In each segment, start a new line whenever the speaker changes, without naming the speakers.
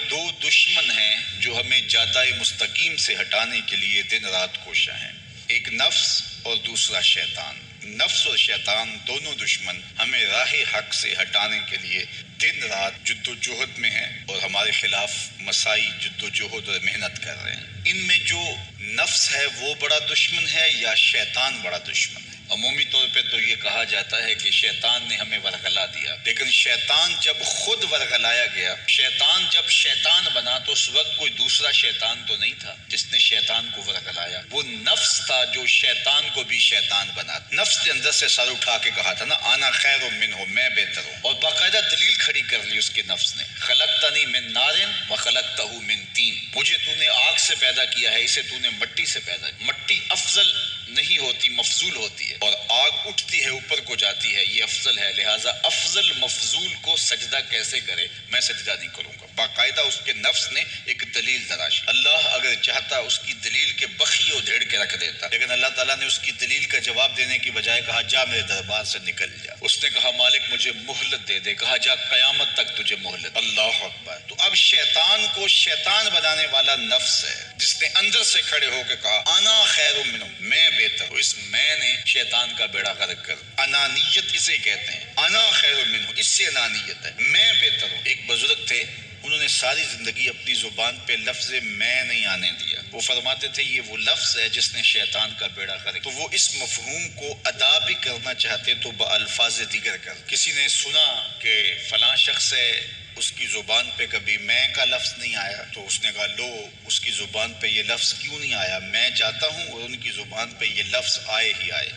دو دشمن ہیں جو ہمیں جادۂ مستقیم سے ہٹانے کے لیے دن رات کوشاں ہیں، ایک نفس اور دوسرا شیطان۔ نفس اور شیطان دونوں دشمن ہمیں راہ حق سے ہٹانے کے لیے دن رات جد و جہد میں ہیں اور ہمارے خلاف مساعی جد و جہد اور محنت کر رہے ہیں۔ ان میں جو نفس ہے وہ بڑا دشمن ہے یا شیطان بڑا دشمن ہے؟ عمومی طور پہ تو یہ کہا جاتا ہے کہ شیطان نے ہمیں ورغلا دیا، لیکن شیطان جب خود ورغلایا گیا، شیطان جب شیطان بنا تو اس وقت کوئی دوسرا شیطان تو نہیں تھا جس نے شیطان کو ورغلایا، وہ نفس تھا جو شیطان کو بھی شیطان بنا۔ نفس کے اندر سے سر اٹھا کے کہا تھا نا، انا خیر منہ، میں بہتر ہوں، اور باقاعدہ دلیل کھڑی کر لی اس کے نفس نے، خلقتنی من نار وخلقتہ من طین، مجھے تو نے آگ سے پیدا کیا ہے، اسے تو نے مٹی سے پیدا کیا۔ مٹی افضل نہیں ہوتی، مفضول ہوتی ہے، اور آگ اٹھتی ہے اوپر کو جاتی ہے، یہ افضل ہے، لہٰذا افضل مفضول کو سجدہ کیسے کرے؟ میں سجدہ نہیں کروں گا۔ باقاعدہ اس کے نفس نے ایک دلیل تراشی۔ اللہ اگر چاہتا اس کی دلیل کے بخی اور دھیڑ کے رکھ دیتا، لیکن اللہ تعالیٰ نے اس کی دلیل کا جواب دینے کی بجائے کہا جا میرے دربار سے نکل جا۔ اس نے کہا مالک مجھے مہلت دے دے، کہا جا قیامت تک تجھے مہلت۔ اللہ اکبر۔ تو اب شیطان کو شیطان بنانے والا نفس ہے جس نے اندر سے کھڑے ہو کے کہا انا خیر منہ، میں بہتر ہوں۔ اس میں نے شیطان کا بیڑا غرق کر، انانیت اسے کہتے ہیں، انا خیر منہ، اس سے انانیت ہے، میں بہتر ہوں۔ ایک بزرگ تھے، انہوں نے ساری زندگی اپنی زبان پہ لفظ میں نہیں آنے دیا۔ وہ فرماتے تھے یہ وہ لفظ ہے جس نے شیطان کا بیڑا غرق۔ تو وہ اس مفہوم کو ادا بھی کرنا چاہتے تو بألفاظ دیگر کر۔ کسی نے سنا کہ فلاں شخص ہے، اس کی زبان پہ کبھی میں کا لفظ نہیں آیا، تو اس نے کہا لو اس کی زبان پہ یہ لفظ کیوں نہیں آیا؟ میں چاہتا ہوں اور ان کی زبان پہ یہ لفظ آئے ہی آئے۔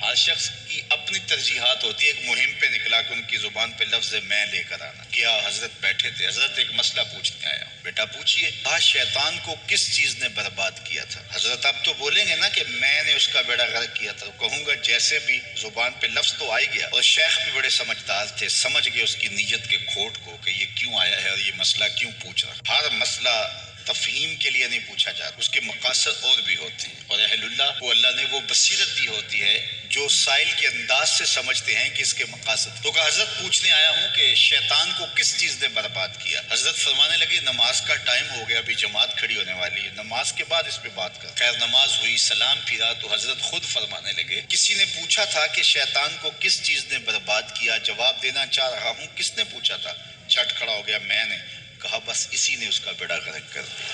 ہر شخص کی اپنی ترجیحات ہوتی ہے، ایک مہم پہ نکلا کہ ان کی زبان پہ لفظ میں لے کر آنا۔ کیا حضرت بیٹھے تھے، حضرت ایک مسئلہ پوچھنے آیا، بیٹا پوچھئے، شیطان کو کس چیز نے برباد کیا تھا؟ حضرت اب تو بولیں گے نا کہ میں نے اس کا بیڑا غرق کیا تھا، کہوں گا جیسے بھی زبان پہ لفظ تو آئی گیا، اور شیخ بھی بڑے سمجھدار تھے، سمجھ گئے اس کی نیت کے کھوٹ کو کہ یہ کیوں آیا ہے اور یہ مسئلہ کیوں پوچھ رہا۔ ہر مسئلہ تفہیم کے لیے نہیں پوچھا جاتا، اس کے مقاصد اور بھی ہوتے ہیں، اور اہل اللہ کو اللہ نے وہ بصیرت دی ہوتی ہے جو سائل کے انداز سے سمجھتے ہیں کہ اس کے مقاصد۔ تو کہا حضرت پوچھنے آیا ہوں کہ شیطان کو کس چیز نے برباد کیا؟ حضرت فرمانے لگے نماز کا ٹائم ہو گیا، ابھی جماعت کھڑی ہونے والی ہے، نماز کے بعد اس پہ بات کر۔ خیر نماز ہوئی، سلام پھرا تو حضرت خود فرمانے لگے کسی نے پوچھا تھا کہ شیطان کو کس چیز نے برباد کیا؟ جواب دینا چاہ رہا ہوں، کس نے پوچھا تھا؟ جھٹ کھڑا ہو گیا میں نے۔ کہا بس اسی نے اس کا بیڑا غرق کر دیا۔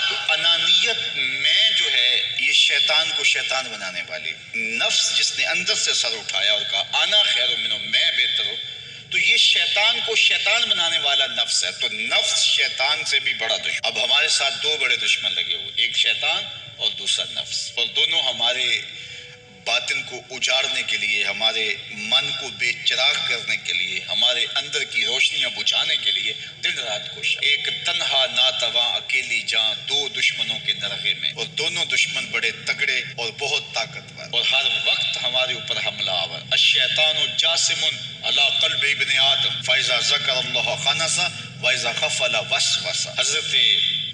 تو انانیت میں جو ہے یہ شیطان کو شیطان بنانے والی، نفس جس نے اندر سے سر اٹھایا اور کہا انا خیر منہ، میں بہتر ہوں، تو یہ شیطان کو شیطان بنانے والا نفس ہے۔ تو نفس شیطان سے بھی بڑا دشمن۔ اب ہمارے ساتھ دو بڑے دشمن لگے ہوئے، ایک شیطان اور دوسرا نفس، اور دونوں ہمارے باطن کو اجاڑنے کے لیے، ہمارے من کو بے چراغ کرنے کے لیے، ہمارے اندر کی روشنیاں بجھانے کے لیے دن رات کوشاں۔ ایک تنہا ناتواں اکیلی جاں، دو دشمنوں کے نرغے میں، اور دونوں دشمن بڑے تگڑے اور بہت طاقتور، اور ہر وقت ہمارے اوپر حملہ آور۔ الشیطان جاسم علی قلب ابن آدم فاذا ذکر اللہ خنس واذا غفل وسوس۔ حضرت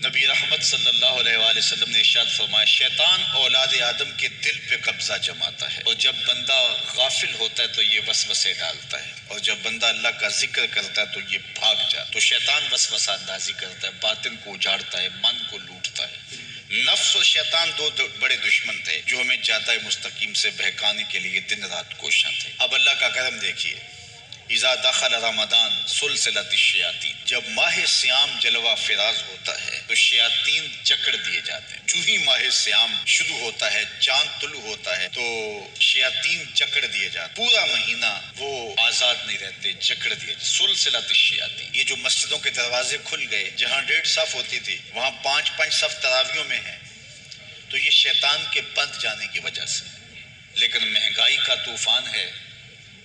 نبی رحمت صلی اللہ علیہ وآلہ وسلم نے ارشاد فرمایا شیطان اولاد آدم کے دل پہ قبضہ جماتا ہے، اور جب بندہ غافل ہوتا ہے تو یہ وسوسے ڈالتا ہے، اور جب بندہ اللہ کا ذکر کرتا ہے تو یہ بھاگ جاتا ہے۔ تو شیطان وسوسہ اندازی کرتا ہے، باطن کو اجاڑتا ہے، من کو لوٹتا ہے۔ نفس اور شیطان دو بڑے دشمن تھے جو ہمیں جادۂ مستقیم سے بہکانے کے لیے دن رات کوشاں تھے۔ اب اللہ کا کرم دیکھیے، اذا دخل رمضان سلسلۃ الشیاطین، جب ماہ سیام جلوہ فراز ہوتا ہے تو شیاطین جکڑ دیے جاتے ہیں۔ جو ہی ماہ سیام شروع ہوتا ہے، چاند طلوع ہوتا ہے تو شیاطین جکڑ دیے جاتے ہیں، پورا مہینہ وہ آزاد نہیں رہتے، جکڑ دیے جاتے۔ سلسلۃ الشیاطین، یہ جو مسجدوں کے دروازے کھل گئے، جہاں 1.5 صف ہوتی تھی وہاں 5 صف تراویحوں میں ہیں، تو یہ شیطان کے بند جانے کی وجہ سے۔ لیکن مہنگائی کا طوفان ہے،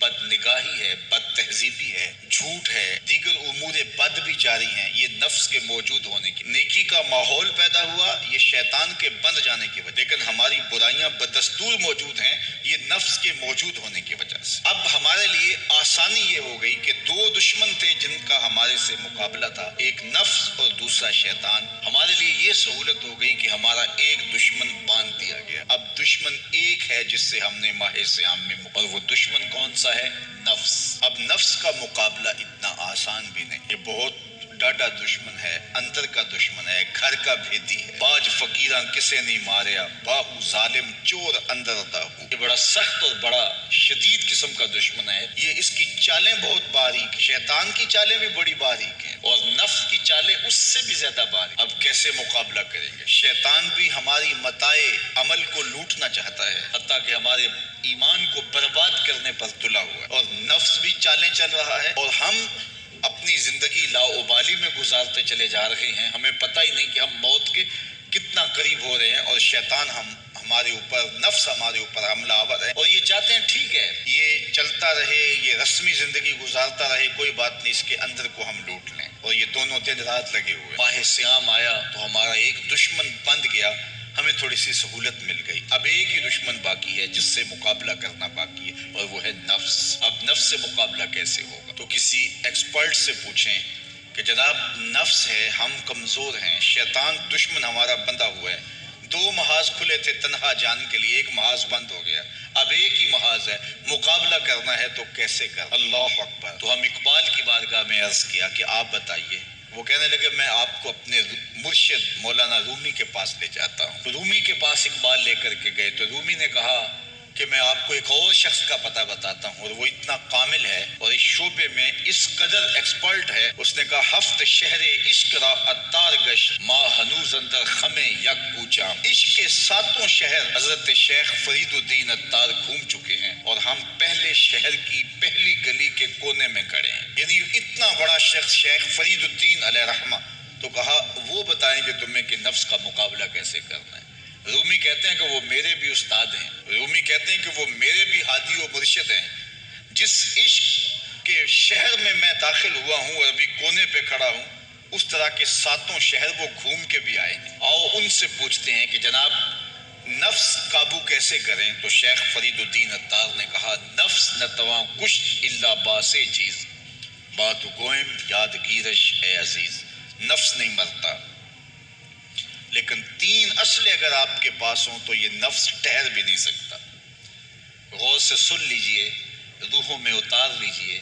بد نگاہی ہے، بد تہذیبی ہے، جھوٹ ہے، دیگر امور بد بھی جاری ہیں، یہ نفس کے موجود ہونے کی، نیکی کا ماحول پیدا ہوا یہ شیطان کے بند جانے کی وجہ، لیکن ہماری برائیاں بدستور موجود ہیں یہ نفس کے موجود ہونے کی وجہ سے۔ اب ہمارے لیے آسانی یہ ہو گئی کہ دو دشمن تھے جن کا ہمارے سے مقابلہ تھا، ایک نفس اور دوسرا شیطان۔ ہمارے لیے یہ سہولت ہو گئی کہ ہمارا ایک دشمن باندھ دیا گیا، اب دشمن ایک ہے جس سے ہم نے ماہ سیام میں، اور وہ دشمن کون سا ہے؟ نفس۔ اب نفس کا مقابلہ اتنا آسان بھی نہیں، یہ بہت ڈاڈا دشمن ہے، اندر کا دشمن ہے، گھر کا بھیدی ہے۔ باج فقیراں کسے نہیں ماریا، باہو ظالم چور اندر داہو۔ یہ بڑا سخت اور بڑا شدید قسم کا دشمن ہے۔ یہ اس کی چالیں بہت باریک، شیطان کی چالیں بھی بڑی باریک ہیں اور نفس کی چالیں اس سے بھی زیادہ باریک۔ اب کیسے مقابلہ کریں گے؟ شیطان بھی ہماری متاع عمل کو لوٹنا چاہتا ہے، حتیٰ کہ ہمارے ایمان کو برباد کرنے پر تلا ہوا ہے، اور نفس بھی چالیں چل رہا ہے، اور ہم اپنی زندگی لاؤبالی میں گزارتے چلے جا رہے ہیں۔ ہمیں پتہ ہی نہیں کہ ہم موت کے کتنا قریب ہو رہے ہیں، اور شیطان ہمارے اوپر، نفس ہمارے اوپر حملہ آور ہے، اور یہ چاہتے ہیں ٹھیک ہے یہ چلتا رہے، یہ رسمی زندگی گزارتا رہے، کوئی بات نہیں، اس کے اندر کو ہم لوٹ لیں، اور یہ دونوں دن رات لگے ہوئے۔ ماہ سیام آیا تو ہمارا ایک دشمن بند گیا، ہمیں تھوڑی سی سہولت مل گئی۔ اب ایک ہی دشمن باقی ہے جس سے مقابلہ کرنا باقی ہے، اور وہ ہے نفس۔ اب نفس سے مقابلہ کیسے ہوگا؟ تو کسی ایکسپرٹ سے پوچھیں کہ جناب نفس ہے، ہم کمزور ہیں، شیطان دشمن ہمارا بندہ ہوا ہے، 2 محاذ کھلے تھے تنہا جان کے لیے، ایک محاذ بند ہو گیا، اب ایک ہی محاذ ہے، مقابلہ کرنا ہے تو کیسے کر؟ اللہ اکبر۔ تو ہم اقبال کی بارگاہ میں عرض کیا کہ آپ بتائیے۔ وہ کہنے لگے میں آپ کو اپنے مرشد مولانا رومی کے پاس لے جاتا ہوں۔ رومی کے پاس اقبال لے کر کے گئے تو رومی نے کہا کہ میں آپ کو ایک اور شخص کا پتہ بتاتا ہوں، اور وہ اتنا کامل ہے اور اس شعبے میں اس قدر ایکسپرٹ ہے۔ اس نے کہا ہفت شہر عشق را اتار گشت، ما ہنوز اندر خمے یک پوچا۔ عشق کے 7 شہر حضرت شیخ فرید الدین اتار گھوم چکے ہیں، اور ہم پہلے شہر کی پہلی گلی کے کونے میں کھڑے ہیں۔ یعنی اتنا بڑا شخص شیخ فرید الدین علیہ رحمہ، تو کہا وہ بتائیں گے تمہیں کہ نفس کا مقابلہ کیسے کرنا ہے۔ رومی کہتے ہیں کہ وہ میرے بھی استاد ہیں، رومی کہتے ہیں کہ وہ میرے بھی ہادی و مرشد ہیں۔ جس عشق کے شہر میں میں داخل ہوا ہوں اور ابھی کونے پہ کھڑا ہوں، اس طرح کے 7 شہر وہ گھوم کے بھی آئے ہیں۔ آؤ ان سے پوچھتے ہیں کہ جناب نفس قابو کیسے کریں؟ تو شیخ فرید الدین اتار نے کہا نفس نتواں کشت الا باسے چیز، بات گوئم یادگیرش اے عزیز۔ نفس نہیں مرتا، لیکن 3 اسلحے اگر آپ کے پاس ہوں تو یہ نفس ٹھہر بھی نہیں سکتا۔ غور سے سن لیجئے، روحوں میں اتار لیجئے،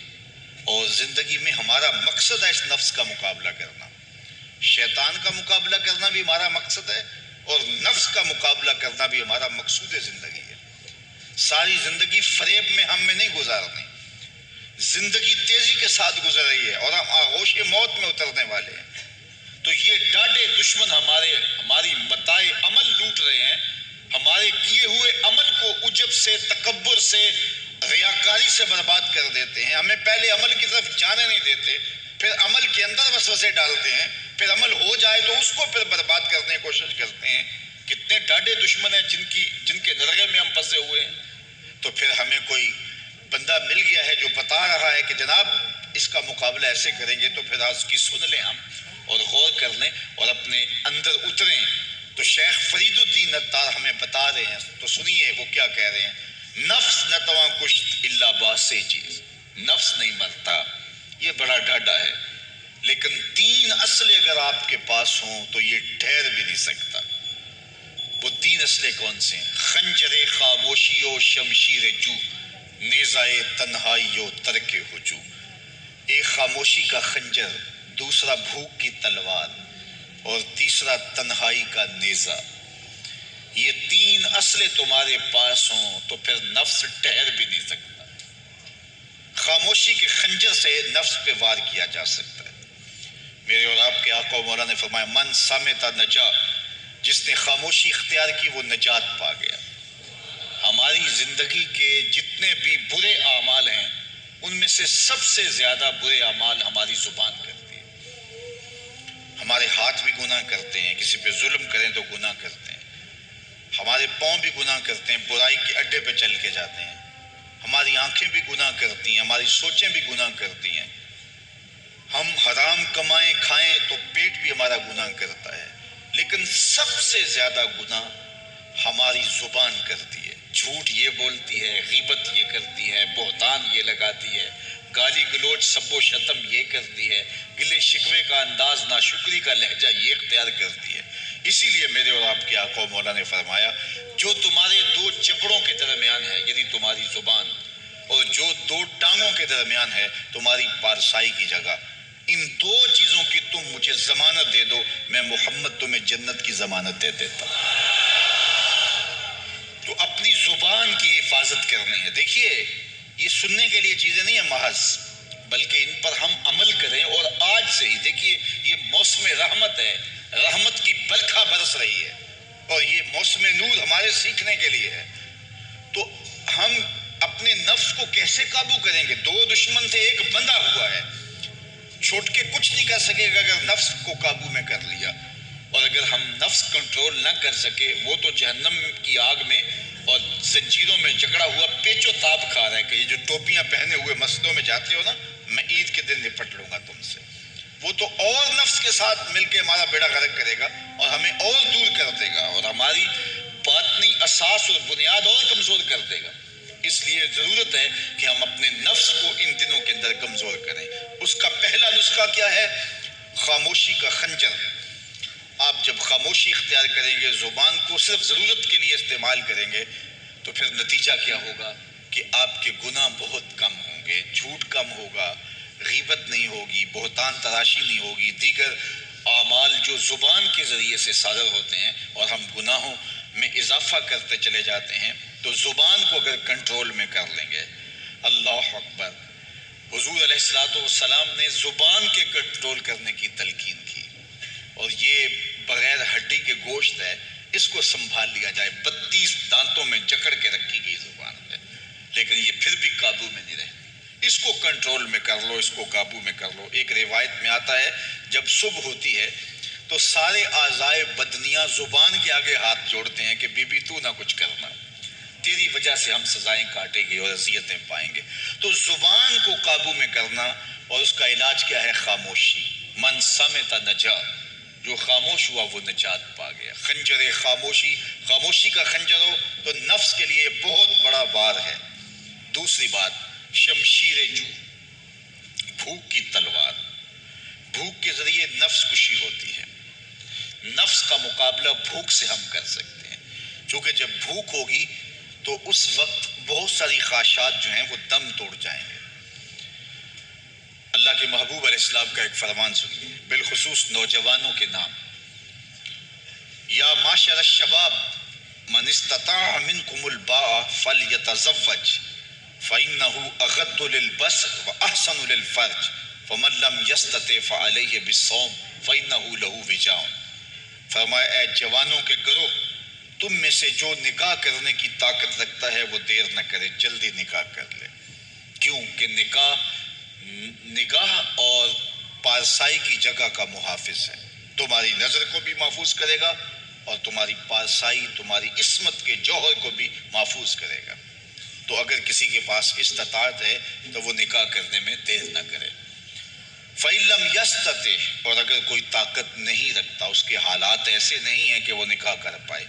اور زندگی میں ہمارا مقصد ہے اس نفس کا مقابلہ کرنا۔ شیطان کا مقابلہ کرنا بھی ہمارا مقصد ہے، اور نفس کا مقابلہ کرنا بھی ہمارا مقصود زندگی ہے۔ ساری زندگی فریب میں ہم میں نہیں گزارنی، زندگی تیزی کے ساتھ گزر رہی ہے اور ہم آغوش موت میں اترنے والے ہیں۔ تو یہ ڈاڈے دشمن ہماری متاع عمل لوٹ رہے ہیں، ہمارے کیے ہوئے عمل کو عجب سے، تکبر سے، ریاکاری سے برباد کر دیتے ہیں۔ ہمیں پہلے عمل کی طرف جانے نہیں دیتے، پھر عمل کے اندر وسوسے ڈالتے ہیں، پھر عمل ہو جائے تو اس کو پھر برباد کرنے کی کوشش کرتے ہیں۔ کتنے ڈاڈے دشمن ہیں جن کے نرغے میں ہم پھنسے ہوئے ہیں۔ تو پھر ہمیں کوئی بندہ مل گیا ہے جو بتا رہا ہے کہ جناب اس کا مقابلہ ایسے کریں گے، تو پھر آج کی سن لیں ہم اور غور کر لیں اور اپنے اندر اتریں۔ تو شیخ فرید الدین اتار ہمیں بتا رہے ہیں، تو سنیے وہ کیا کہہ رہے ہیں۔ نفس نتواں کشت الا باسے چیز، نفس نہیں مرتا، یہ بڑا ڈاڈا ہے، لیکن 3 اسلحے اگر آپ کے پاس ہوں تو یہ ٹھہر بھی نہیں سکتا۔ وہ 3 اسلحے کون سے ہیں؟ خنجر خاموشی و شمشیر جو، نیزائے تنہائی و ترک ہجو۔ ایک خاموشی کا خنجر، دوسرا بھوک کی تلوار، اور تیسرا تنہائی کا نیزہ۔ یہ 3 اسلحے تمہارے پاس ہوں تو پھر نفس ٹھہر بھی نہیں سکتا۔ خاموشی کے خنجر سے نفس پہ وار کیا جا سکتا ہے۔ میرے اور آپ کے آقا مولا نے فرمایا من صامت نجا، جس نے خاموشی اختیار کی وہ نجات پا گیا۔ ہماری زندگی کے جتنے بھی برے اعمال ہیں ان میں سے سب سے زیادہ برے اعمال ہماری زبان کرتی ہے۔ ہمارے ہاتھ بھی گناہ کرتے ہیں، کسی پہ ظلم کریں تو گناہ کرتے ہیں، ہمارے پاؤں بھی گناہ کرتے ہیں، برائی کے اڈے پہ چل کے جاتے ہیں، ہماری آنکھیں بھی گناہ کرتی ہیں، ہماری سوچیں بھی گناہ کرتی ہیں، ہم حرام کمائیں کھائیں تو پیٹ بھی ہمارا گناہ کرتا ہے، لیکن سب سے زیادہ گناہ ہماری زبان کرتی ہے۔ جھوٹ یہ بولتی ہے، غیبت یہ کرتی ہے، بہتان یہ لگاتی ہے، گالی گلوچ سب و شتم یہ کرتی ہے، گلے شکوے کا انداز، ناشکری کا لہجہ یہ اختیار کرتی ہے۔ اسی لیے میرے اور آپ کے آقا مولا نے فرمایا جو تمہارے 2 چپڑوں کے درمیان ہے، یعنی تمہاری زبان، اور جو 2 ٹانگوں کے درمیان ہے، تمہاری پارسائی کی جگہ، ان دو چیزوں کی تم مجھے ضمانت دے دو، میں محمد تمہیں جنت کی ضمانت دے دیتا ہوں۔ تو اپنی زبان کی حفاظت کرنی ہے۔ دیکھیے یہ سننے کے لیے چیزیں نہیں ہیں محض، بلکہ ان پر ہم عمل کریں، اور آج سے ہی دیکھیے یہ موسم رحمت ہے، رحمت کی برکھا برس رہی ہے، اور یہ موسم نور ہمارے سیکھنے کے لیے ہے۔ تو ہم اپنے نفس کو کیسے قابو کریں گے؟ دو دشمن تھے، ایک بندھا ہوا ہے، چھوٹ کے کچھ نہیں کر سکے گا اگر نفس کو قابو میں کر لیا۔ اور اگر ہم نفس کنٹرول نہ کر سکے، وہ تو جہنم کی آگ میں اور زنجیروں میں جکڑا ہوا پیچ و تاب کھا رہا ہے کہ یہ جو ٹوپیاں پہنے ہوئے مسجدوں میں جاتے ہو نا، میں عید کے دن نپٹ لوں گا تم سے، وہ تو اور نفس کے ساتھ مل کے ہمارا بیڑا غرق کرے گا اور ہمیں اور دور کر دے گا، اور ہماری باطنی اساس اور بنیاد اور کمزور کر دے گا۔ اس لیے ضرورت ہے کہ ہم اپنے نفس کو ان دنوں کے اندر کمزور کریں۔ اس کا پہلا نسخہ کیا ہے؟ خاموشی کا خنجر۔ آپ جب خاموشی اختیار کریں گے، زبان کو صرف ضرورت کے لیے استعمال کریں گے، تو پھر نتیجہ کیا ہوگا کہ آپ کے گناہ بہت کم ہوں گے، جھوٹ کم ہوگا، غیبت نہیں ہوگی، بہتان تراشی نہیں ہوگی، دیگر اعمال جو زبان کے ذریعے سے صادر ہوتے ہیں، اور ہم گناہوں میں اضافہ کرتے چلے جاتے ہیں۔ تو زبان کو اگر کنٹرول میں کر لیں گے، اللہ اکبر، حضور علیہ السلام نے زبان کے کنٹرول کرنے کی تلقین کی، اور یہ بغیر ہڈی کے گوشت ہے، اس کو سنبھال لیا جائے، 32 دانتوں میں جکڑ کے رکھی گئی زبان ہے، لیکن یہ پھر بھی قابو میں نہیں رہتی۔ اس کو کنٹرول میں کر لو، اس کو قابو میں کر لو۔ ایک روایت میں آتا ہے جب صبح ہوتی ہے تو سارے اعضائے بدنیاں زبان کے آگے ہاتھ جوڑتے ہیں کہ بی بی تو نہ کچھ کرنا، تیری وجہ سے ہم سزائیں کاٹیں گے اور اذیتیں پائیں گے۔ تو زبان کو قابو میں کرنا، اور اس کا علاج کیا ہے؟ خاموشی۔ من صمت نجا، جو خاموش ہوا وہ نجات پا گیا۔ خنجر خاموشی، خاموشی کا خنجر ہو تو نفس کے لیے بہت بڑا وار ہے۔ دوسری بات، شمشیر جو، بھوک کی تلوار۔ بھوک کے ذریعے نفس کشی ہوتی ہے۔ نفس کا مقابلہ بھوک سے ہم کر سکتے ہیں، کیونکہ جب بھوک ہوگی تو اس وقت بہت ساری خواہشات جو ہیں وہ دم توڑ جائیں گے۔ اللہ کے محبوب علیہ السلام کا ایک فرمان سنیے، بالخصوص نوجوانوں کے نام، یا معاشر الشباب من استطاع منکم الباء فلیتزوج فإنه اغض للبصر واحسن للفرج فمن لم يستطع فعلیہ بالصوم فإنه له وجاء۔ فرمایا اے جوانوں کے گروہ، تم میں سے جو نکاح کرنے کی طاقت رکھتا ہے وہ دیر نہ کرے، جلدی نکاح کر لے۔ کیوں کہ نگاہ اور پارسائی کی جگہ کا محافظ ہے، تمہاری نظر کو بھی محفوظ کرے گا اور تمہاری پارسائی، تمہاری عصمت کے جوہر کو بھی محفوظ کرے گا۔ تو اگر کسی کے پاس استطاعت ہے تو وہ نکاح کرنے میں دیر نہ کرے۔ فَإِن لَمْ يَسْتَطِعْ، اور اگر کوئی طاقت نہیں رکھتا، اس کے حالات ایسے نہیں ہیں کہ وہ نکاح کر پائے،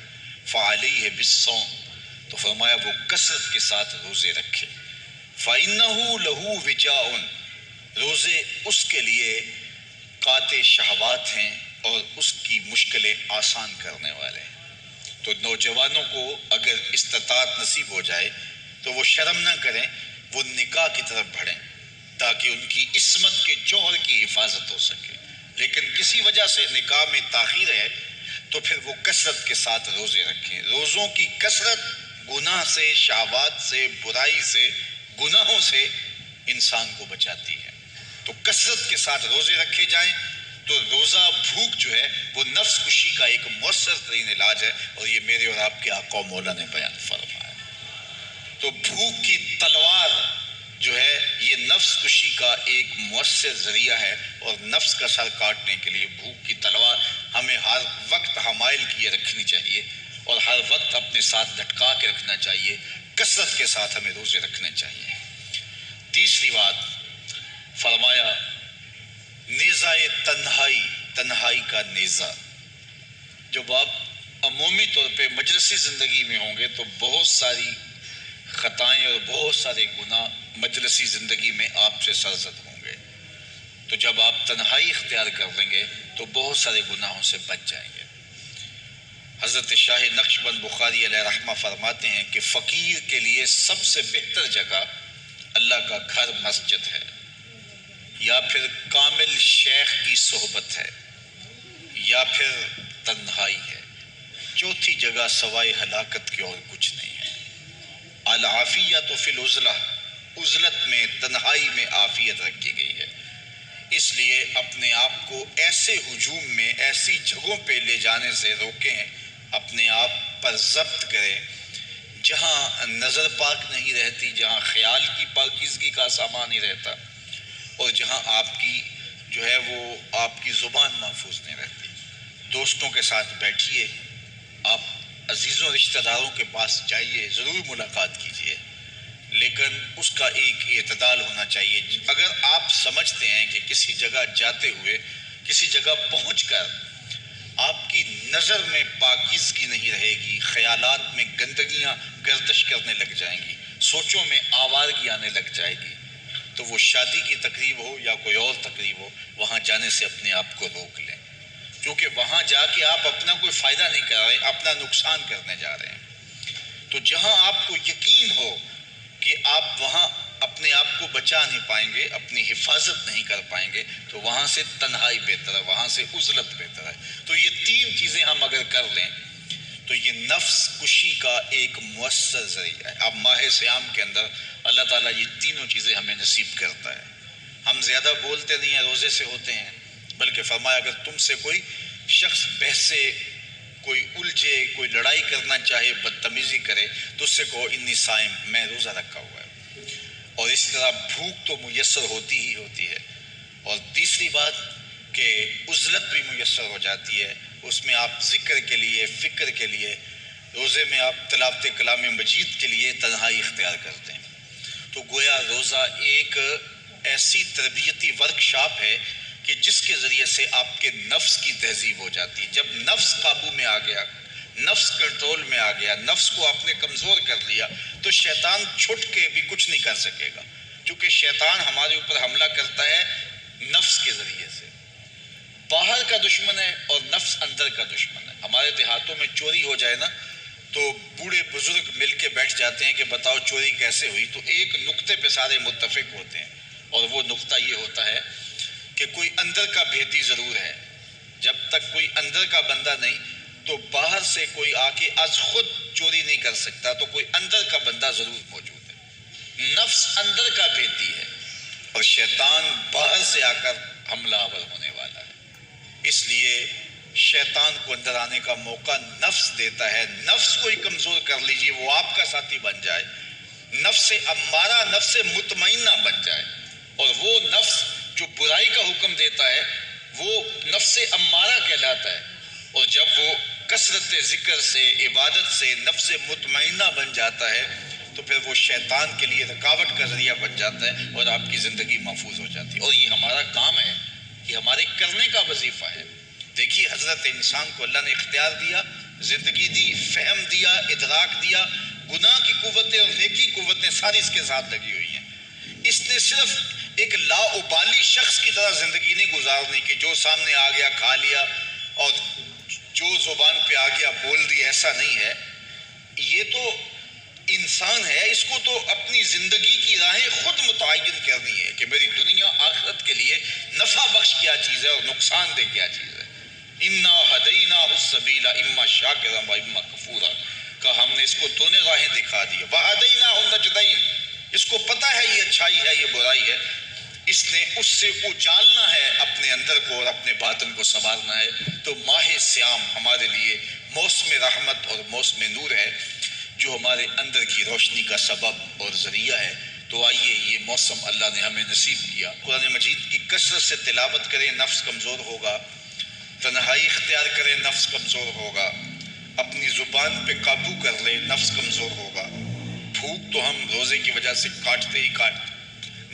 فَعَلَيْهِ بِالصَّوْمِ، تو فرمایا وہ کثرت کے ساتھ روزے رکھے۔ فَإِنَّهُ لَهُ وِجَاءٌ، روزے اس کے لیے قاطع شہوات ہیں اور اس کی مشکلیں آسان کرنے والے ہیں۔ تو نوجوانوں کو اگر استطاعت نصیب ہو جائے تو وہ شرم نہ کریں، وہ نکاح کی طرف بڑھیں تاکہ ان کی عصمت کے جوہر کی حفاظت ہو سکے۔ لیکن کسی وجہ سے نکاح میں تاخیر ہے تو پھر وہ کثرت کے ساتھ روزے رکھیں۔ روزوں کی کثرت گناہ سے، شہوات سے، برائی سے، گناہوں سے انسان کو بچاتی ہے۔ تو کثرت کے ساتھ روزے رکھے جائیں تو روزہ بھوک جو ہے وہ نفس کشی کا ایک مؤثر ترین علاج ہے، اور یہ میرے اور آپ کے آقا و مولا نے بیان فرمایا۔ تو بھوک کی تلوار جو ہے یہ نفس کشی کا ایک مؤثر ذریعہ ہے، اور نفس کا سر کاٹنے کے لیے بھوک کی تلوار ہمیں ہر وقت حمائل کیے رکھنی چاہیے، اور ہر وقت اپنے ساتھ لٹکا کے رکھنا چاہیے۔ کثرت کے ساتھ ہمیں روزے رکھنے چاہیے۔ تیسری بات فرمایا نیزہ تنہائی، تنہائی کا نیزہ۔ جب آپ عمومی طور پہ مجلسی زندگی میں ہوں گے تو بہت ساری خطائیں اور بہت سارے گناہ مجلسی زندگی میں آپ سے سرزد ہوں گے، تو جب آپ تنہائی اختیار کر لیں گے تو بہت سارے گناہوں سے بچ جائیں گے۔ حضرت شاہ نقشبند بخاری علیہ رحمہ فرماتے ہیں کہ فقیر کے لیے سب سے بہتر جگہ اللہ کا گھر مسجد ہے، پھر کامل شیخ کی صحبت ہے یا پھر تنہائی ہے. چوتھی جگہ سوائے ہلاکت کے اور کچھ نہیں ہے. العافیۃ فی العزلہ، عزلت میں، تنہائی میں عافیت رکھی گئی ہے. اس لیے اپنے آپ کو ایسے ہجوم میں، ایسی جگہوں پہ لے جانے سے روکیں، اپنے آپ پر ضبط کریں جہاں نظر پاک نہیں رہتی، جہاں خیال کی پاکیزگی کا سامان نہیں رہتا، اور جہاں آپ کی جو ہے وہ آپ کی زبان محفوظ نہیں رہتی. دوستوں کے ساتھ بیٹھیے، آپ عزیزوں رشتہ داروں کے پاس جائیے، ضرور ملاقات کیجیے، لیکن اس کا ایک اعتدال ہونا چاہیے. اگر آپ سمجھتے ہیں کہ کسی جگہ جاتے ہوئے، کسی جگہ پہنچ کر آپ کی نظر میں پاکیزگی نہیں رہے گی، خیالات میں گندگیاں گردش کرنے لگ جائیں گی، سوچوں میں آوارگی آنے لگ جائے گی، تو وہ شادی کی تقریب ہو یا کوئی اور تقریب ہو، وہاں جانے سے اپنے آپ کو روک لیں. کیونکہ وہاں جا کے آپ اپنا کوئی فائدہ نہیں کر رہے، اپنا نقصان کرنے جا رہے ہیں. تو جہاں آپ کو یقین ہو کہ آپ وہاں اپنے آپ کو بچا نہیں پائیں گے، اپنی حفاظت نہیں کر پائیں گے، تو وہاں سے تنہائی بہتر ہے، وہاں سے عزلت بہتر ہے. تو یہ تین چیزیں ہم اگر کر لیں تو یہ نفس کشی کا ایک مؤثر ذریعہ ہے. اب ماہ صیام کے اندر اللہ تعالیٰ یہ تینوں چیزیں ہمیں نصیب کرتا ہے. ہم زیادہ بولتے نہیں ہیں، روزے سے ہوتے ہیں، بلکہ فرمایا اگر تم سے کوئی شخص بحثے، کوئی الجھے، کوئی لڑائی کرنا چاہے، بدتمیزی کرے، تو اس سے کہو انی صائم، میں روزہ رکھا ہوا ہے. اور اس طرح بھوک تو میسر ہوتی ہی ہوتی ہے. اور تیسری بات کہ عزلت بھی میسر ہو جاتی ہے، اس میں آپ ذکر کے لیے، فکر کے لیے، روزے میں آپ تلاوت کلام مجید کے لیے تنہائی اختیار کرتے ہیں. تو گویا روزہ ایک ایسی تربیتی ورکشاپ ہے کہ جس کے ذریعے سے آپ کے نفس کی تہذیب ہو جاتی ہے. جب نفس قابو میں آ گیا، نفس کنٹرول میں آ گیا، نفس کو آپ نے کمزور کر لیا، تو شیطان چھٹ کے بھی کچھ نہیں کر سکے گا. کیونکہ شیطان ہمارے اوپر حملہ کرتا ہے نفس کے ذریعے سے. باہر کا دشمن ہے اور نفس اندر کا دشمن ہے. ہمارے دیہاتوں میں چوری ہو جائے نا تو بوڑھے بزرگ مل کے بیٹھ جاتے ہیں کہ بتاؤ چوری کیسے ہوئی. تو ایک نقطے پہ سارے متفق ہوتے ہیں، اور وہ نقطہ یہ ہوتا ہے کہ کوئی اندر کا بھیدی ضرور ہے. جب تک کوئی اندر کا بندہ نہیں تو باہر سے کوئی آ کے از خود چوری نہیں کر سکتا، تو کوئی اندر کا بندہ ضرور موجود ہے. نفس اندر کا بھیدی ہے اور شیطان باہر سے آ کر حملہ آور ہونے والا ہے. اس لیے شیطان کو اندر آنے کا موقع نفس دیتا ہے. نفس کو ہی کمزور کر لیجیے، وہ آپ کا ساتھی بن جائے، نفس امارہ، نفس مطمئنہ بن جائے. اور وہ نفس جو برائی کا حکم دیتا ہے وہ نفس امارہ کہلاتا ہے. اور جب وہ کثرت ذکر سے، عبادت سے نفس مطمئنہ بن جاتا ہے تو پھر وہ شیطان کے لیے رکاوٹ کا ذریعہ بن جاتا ہے اور آپ کی زندگی محفوظ ہو جاتی ہے. اور یہ ہمارا کام ہے، یہ ہمارے کرنے کا وظیفہ ہے. دیکھیے حضرت انسان کو اللہ نے اختیار دیا، زندگی دی، فہم دیا، ادراک دیا، گناہ کی قوتیں اور نیکی کی قوتیں ساری اس کے ساتھ لگی ہوئی ہیں. اس نے صرف ایک لا ابالی شخص کی طرح زندگی نہیں گزارنی کہ جو سامنے آ گیا کھا لیا اور جو زبان پہ آ گیا بول دی، ایسا نہیں ہے. یہ تو انسان ہے، اس کو تو اپنی زندگی کی راہیں خود متعین کرنی ہے کہ میری دنیا آخرت کے لیے نفع بخش کیا چیز ہے اور نقصان دہ کیا چیز ہے. انا ہدیناہ السبیل اما شاکرا و اما کفورا، کہ ہم نے اس کو دونوں راہیں دکھا دی. وہدیناہ النجدین، اس کو پتہ ہے یہ اچھائی ہے، یہ برائی ہے، اس نے اس سے اجالنا ہے اپنے اندر کو اور اپنے باطن کو سنوارنا ہے. تو ماہ صیام ہمارے لیے موسم رحمت اور موسم نور ہے جو ہمارے اندر کی روشنی کا سبب اور ذریعہ ہے. تو آئیے یہ موسم اللہ نے ہمیں نصیب کیا. قرآن مجید کی کثرت سے تلاوت کریں، نفس کمزور ہوگا. تنہائی اختیار کریں، نفس کمزور ہوگا. اپنی زبان پہ قابو کر لیں، نفس کمزور ہوگا. بھوک تو ہم روزے کی وجہ سے کاٹتے ہی کاٹتے،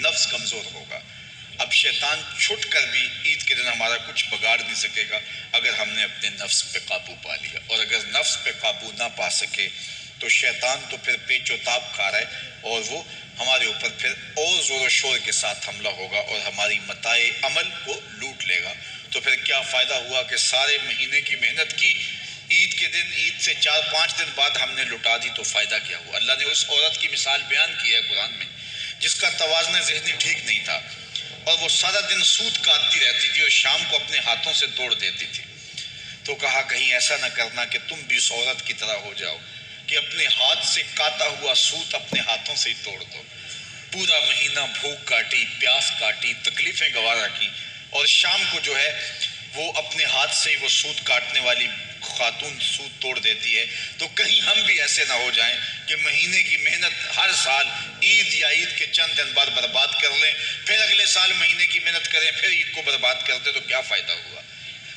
نفس کمزور ہوگا. اب شیطان چھٹ کر بھی عید کے دن ہمارا کچھ بگاڑ نہیں سکے گا اگر ہم نے اپنے نفس پہ قابو پا لیا. اور اگر نفس پہ قابو نہ پا سکے تو شیطان تو پھر پیچ و تاب کھا رہا ہے اور وہ ہمارے اوپر پھر اور زور و شور کے ساتھ حملہ ہوگا اور ہماری متاع عمل کو لوٹ لے گا. تو پھر کیا فائدہ ہوا کہ سارے مہینے کی محنت کی، عید کے دن، عید سے 4-5 دن بعد ہم نے لٹا دی، تو فائدہ کیا ہوا؟ اللہ نے اس عورت کی مثال بیان کی ہے قرآن میں جس کا توازن ذہنی ٹھیک نہیں تھا. اور وہ سارا دن سوت کاٹتی رہتی تھی اور شام کو اپنے ہاتھوں سے توڑ دیتی تھی. تو کہا کہیں ایسا نہ کرنا کہ تم بھی اس عورت کی طرح ہو جاؤ کہ اپنے ہاتھ سے کاٹا ہوا سوت اپنے ہاتھوں سے ہی توڑ دو. پورا مہینہ بھوک کاٹی، پیاس کاٹی، تکلیفیں گوارا کی، اور شام کو جو ہے وہ اپنے ہاتھ سے وہ سوت کاٹنے والی خاتون سوت توڑ دیتی ہے. تو کہیں ہم بھی ایسے نہ ہو جائیں کہ مہینے کی محنت ہر سال عید یا عید کے چند دن بعد برباد کر لیں، پھر اگلے سال مہینے کی محنت کریں، پھر عید کو برباد کر دیں، تو کیا فائدہ ہوا؟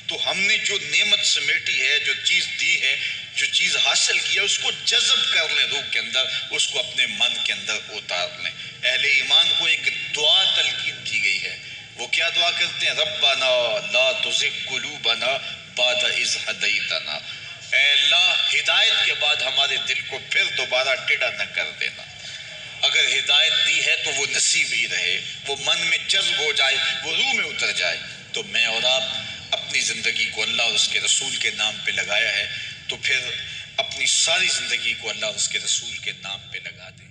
تو ہم نے جو نعمت سمیٹی ہے، جو چیز دی ہے، جو چیز حاصل کی ہے، اس کو جذب کر لیں روح کے اندر، اس کو اپنے من کے اندر اتار لیں. اہل ایمان کو ایک دعا تلقین کی گئی ہے. وہ کیا دعا کرتے ہیں؟ ربنا لا تزغ قلوبنا بعد اذ ہدیتنا. اے اللہ، ہدایت کے بعد ہمارے دل کو پھر دوبارہ ٹیڑھا نہ کر دینا. اگر ہدایت دی ہے تو وہ نصیب ہی رہے، وہ من میں جذب ہو جائے، وہ روح میں اتر جائے. تو میں اور آپ اپنی زندگی کو اللہ اور اس کے رسول کے نام پہ لگایا ہے، تو پھر اپنی ساری زندگی کو اللہ اور اس کے رسول کے نام پہ لگا دیں.